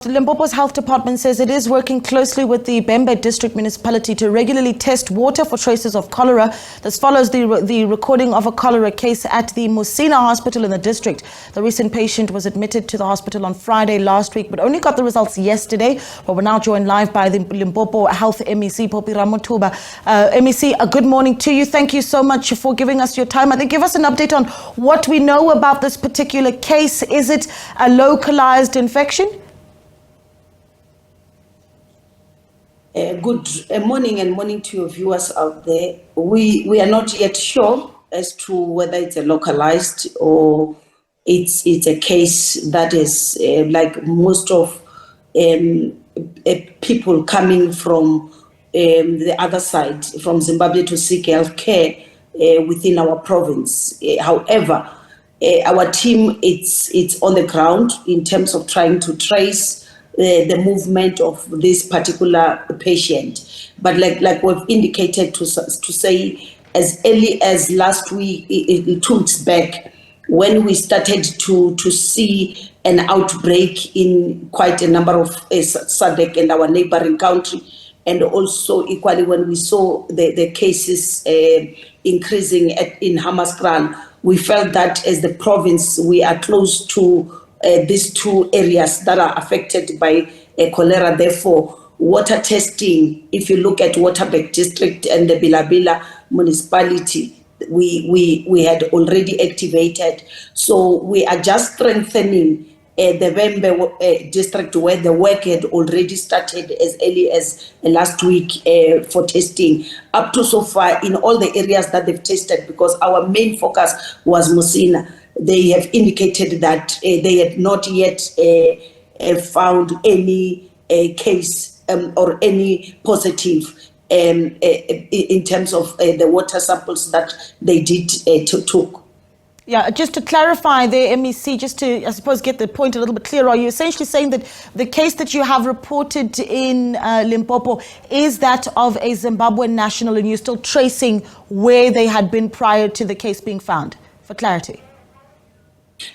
Limpopo's health department says it is working closely with the Vhembe District Municipality to regularly test water for traces of cholera. This follows the recording of a cholera case at the Musina Hospital in the district. The recent patient was admitted to the hospital on Friday last week, but only got the results yesterday. But we're now joined live by the Limpopo Health MEC, Phophi Ramathuba. MEC, a good morning to you. Thank you so much for giving us your time. I think give us an update on what we know about this particular case. Is it a localized infection? Good morning and morning to your viewers out there. We are not yet sure as to whether it's a localized or it's a case that is like most of people coming from the other side, from Zimbabwe to seek health care within our province. However, our team it's on the ground in terms of trying to trace the movement of this particular patient. But like we've indicated to say, as early as last week, 2 weeks back, when we started to see an outbreak in quite a number of SADC and our neighboring country, and also equally when we saw the cases increasing in Hammanskraal, we felt that as the province, we are close to these two areas that are affected by cholera. Therefore, water testing, if you look at Vhembe District and the Bilabila municipality, we had already activated. So we are just strengthening the Vhembe district where the work had already started as early as last week for testing. Up to so far in all the areas that they've tested, because our main focus was Musina. They have indicated that they had not yet found any case or any positive in terms of the water samples that they did took. Yeah, just to clarify there, MEC, just to, I suppose, get the point a little bit clearer, are you essentially saying that the case that you have reported in Limpopo is that of a Zimbabwean national and you're still tracing where they had been prior to the case being found, for clarity?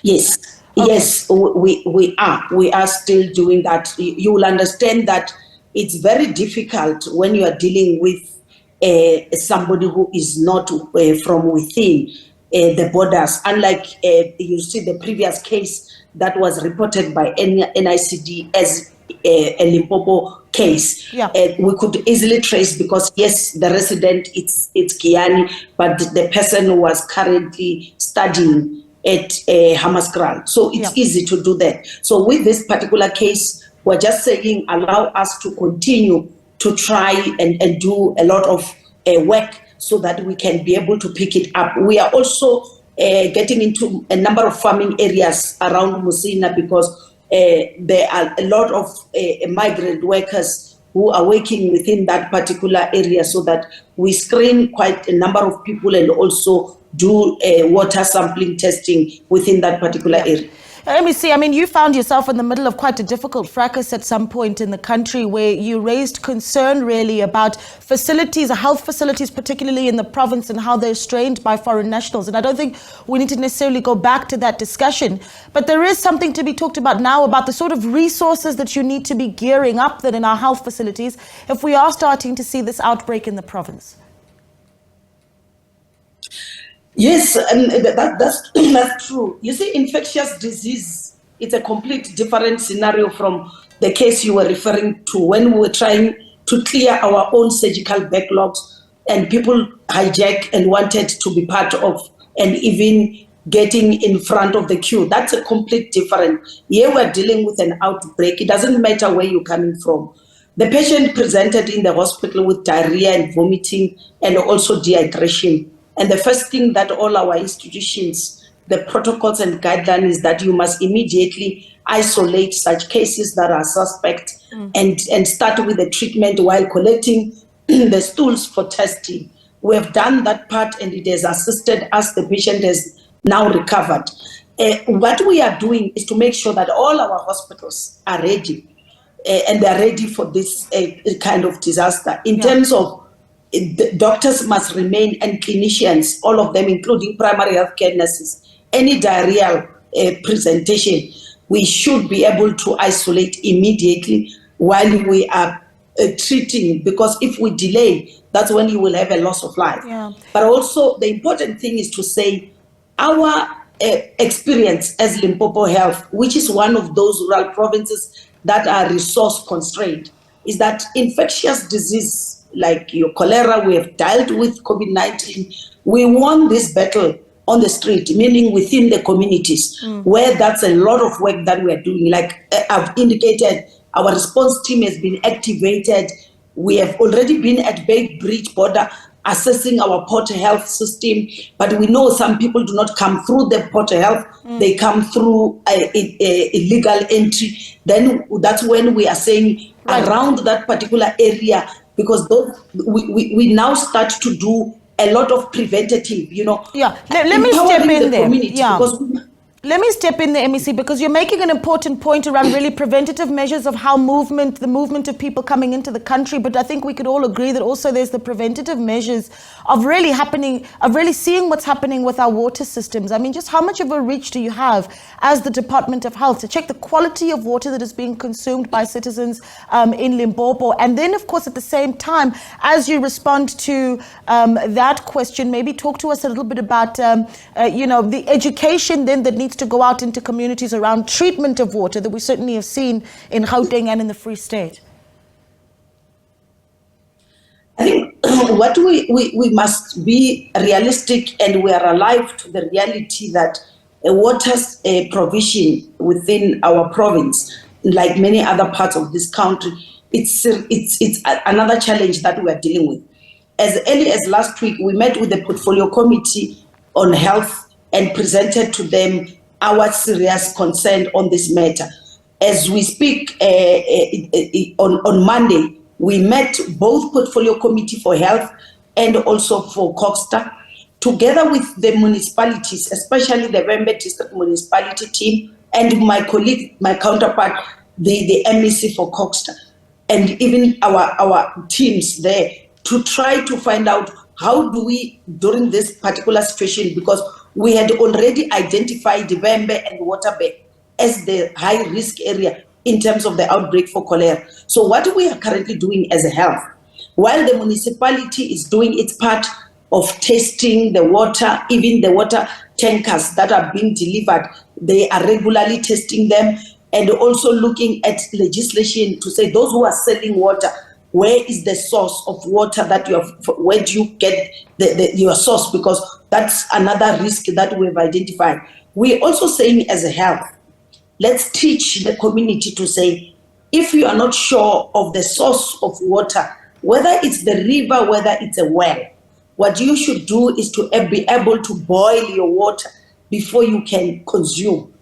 Yes, okay. Yes, we are still doing that. You will understand that it's very difficult when you are dealing with somebody who is not from within the borders. Unlike you see the previous case that was reported by NICD as a Limpopo case, yeah. We could easily trace, because yes, the resident it's Kiani, but the person was currently studying at Hammanskraal. So it's easy to do that. So with this particular case, we're just saying allow us to continue to try and do a lot of work so that we can be able to pick it up. We are also getting into a number of farming areas around Musina, because there are a lot of migrant workers who are working within that particular area, so that we screen quite a number of people and also do water sampling testing within that particular area. MEC, I mean, you found yourself in the middle of quite a difficult fracas at some point in the country, where you raised concern really about facilities, health facilities, particularly in the province, and how they're strained by foreign nationals. And I don't think we need to necessarily go back to that discussion. But there is something to be talked about now about the sort of resources that you need to be gearing up then in our health facilities if we are starting to see this outbreak in the province. Yes, and that's true. You see, infectious disease, it's a complete different scenario from the case you were referring to, when we were trying to clear our own surgical backlogs and people hijack and wanted to be part of and even getting in front of the queue. That's a complete different. Here we're dealing with an outbreak. It doesn't matter where you're coming from. The patient presented in the hospital with diarrhea and vomiting and also dehydration. And the first thing that all our institutions, the protocols and guidelines, is that you must immediately isolate such cases that are suspect and start with the treatment while collecting the stools for testing. We have done that part and it has assisted us. The patient has now recovered. What we are doing is to make sure that all our hospitals are ready and they are ready for this kind of disaster. In terms of the doctors must remain, and clinicians, all of them, including primary healthcare nurses, any diarrheal presentation, we should be able to isolate immediately while we are treating, because if we delay, that's when you will have a loss of life. Yeah. But also the important thing is to say our experience as Limpopo Health, which is one of those rural provinces that are resource constrained, is that infectious disease like your cholera, we have dealt with COVID-19. We won this battle on the street, meaning within the communities, where that's a lot of work that we are doing. Like I've indicated, our response team has been activated. We have already been at Bay Bridge border assessing our Port Health system, but we know some people do not come through the Port Health, they come through illegal entry. Then that's when we are saying around that particular area, because we now start to do a lot of preventative, Yeah, let me step empowering in the there. community, Yeah. because Let me step in there, MEC, because you're making an important point around really preventative measures of how the movement of people coming into the country. But I think we could all agree that also there's the preventative measures of really seeing what's happening with our water systems. I mean, just how much of a reach do you have as the Department of Health to check the quality of water that is being consumed by citizens in Limpopo? And then, of course, at the same time, as you respond to that question, maybe talk to us a little bit about, the education then that needs to go out into communities around treatment of water that we certainly have seen in Gauteng and in the Free State. I think what we must be realistic, and we are alive to the reality that a water provision within our province, like many other parts of this country, it's another challenge that we are dealing with. As early as last week, we met with the Portfolio Committee on Health and presented to them our serious concern on this matter. As we speak, on Monday, we met both Portfolio Committee for Health and also for Coxta, together with the municipalities, especially the Vhembe District Municipality team, and my colleague, my counterpart, the MEC for Coxta, and even our teams there, to try to find out how do we, during this particular situation, because we had already identified Vhembe and Waterberg as the high-risk area in terms of the outbreak for cholera. So what we are currently doing as a health, while the municipality is doing its part of testing the water, even the water tankers that are being delivered, they are regularly testing them, and also looking at legislation to say those who are selling water, where is the source of water that you have, where do you get your source? Because that's another risk that we've identified. We're also saying as a health, let's teach the community to say, if you are not sure of the source of water, whether it's the river, whether it's a well, what you should do is to be able to boil your water before you can consume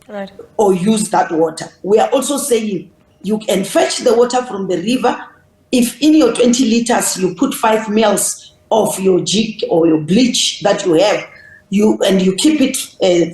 or use that water. We are also saying you can fetch the water from the river. If in your 20 liters you put 5 mils of your jig or your bleach that you have, you keep it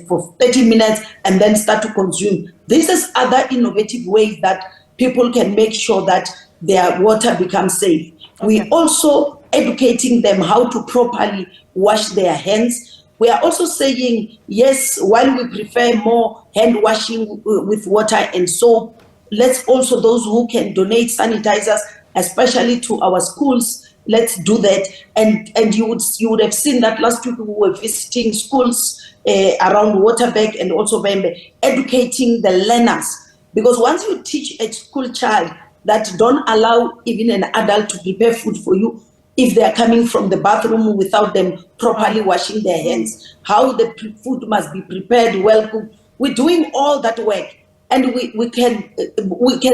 for 30 minutes and then start to consume. This is other innovative ways that people can make sure that their water becomes safe. We also educating them how to properly wash their hands. We are also saying, yes, while we prefer more hand washing with water and soap, let's also, those who can donate sanitizers, especially to our schools, let's do that. And you would have seen that last week we were visiting schools around Waterberg and also Vhembe, educating the learners. Because once you teach a school child that don't allow even an adult to prepare food for you if they are coming from the bathroom without them properly washing their hands, how the food must be prepared, well cooked. We're doing all that work, and we can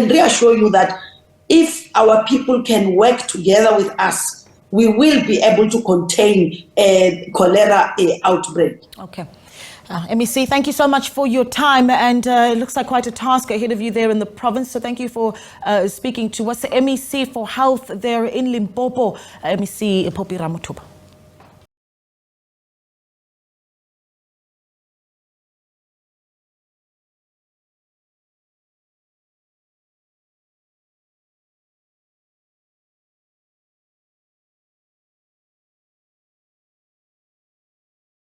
reassure you that if our people can work together with us, we will be able to contain a cholera outbreak. Okay. MEC, thank you so much for your time, and it looks like quite a task ahead of you there in the province, so thank you for speaking to us. The MEC for Health there in Limpopo, MEC Phophi Ramathuba.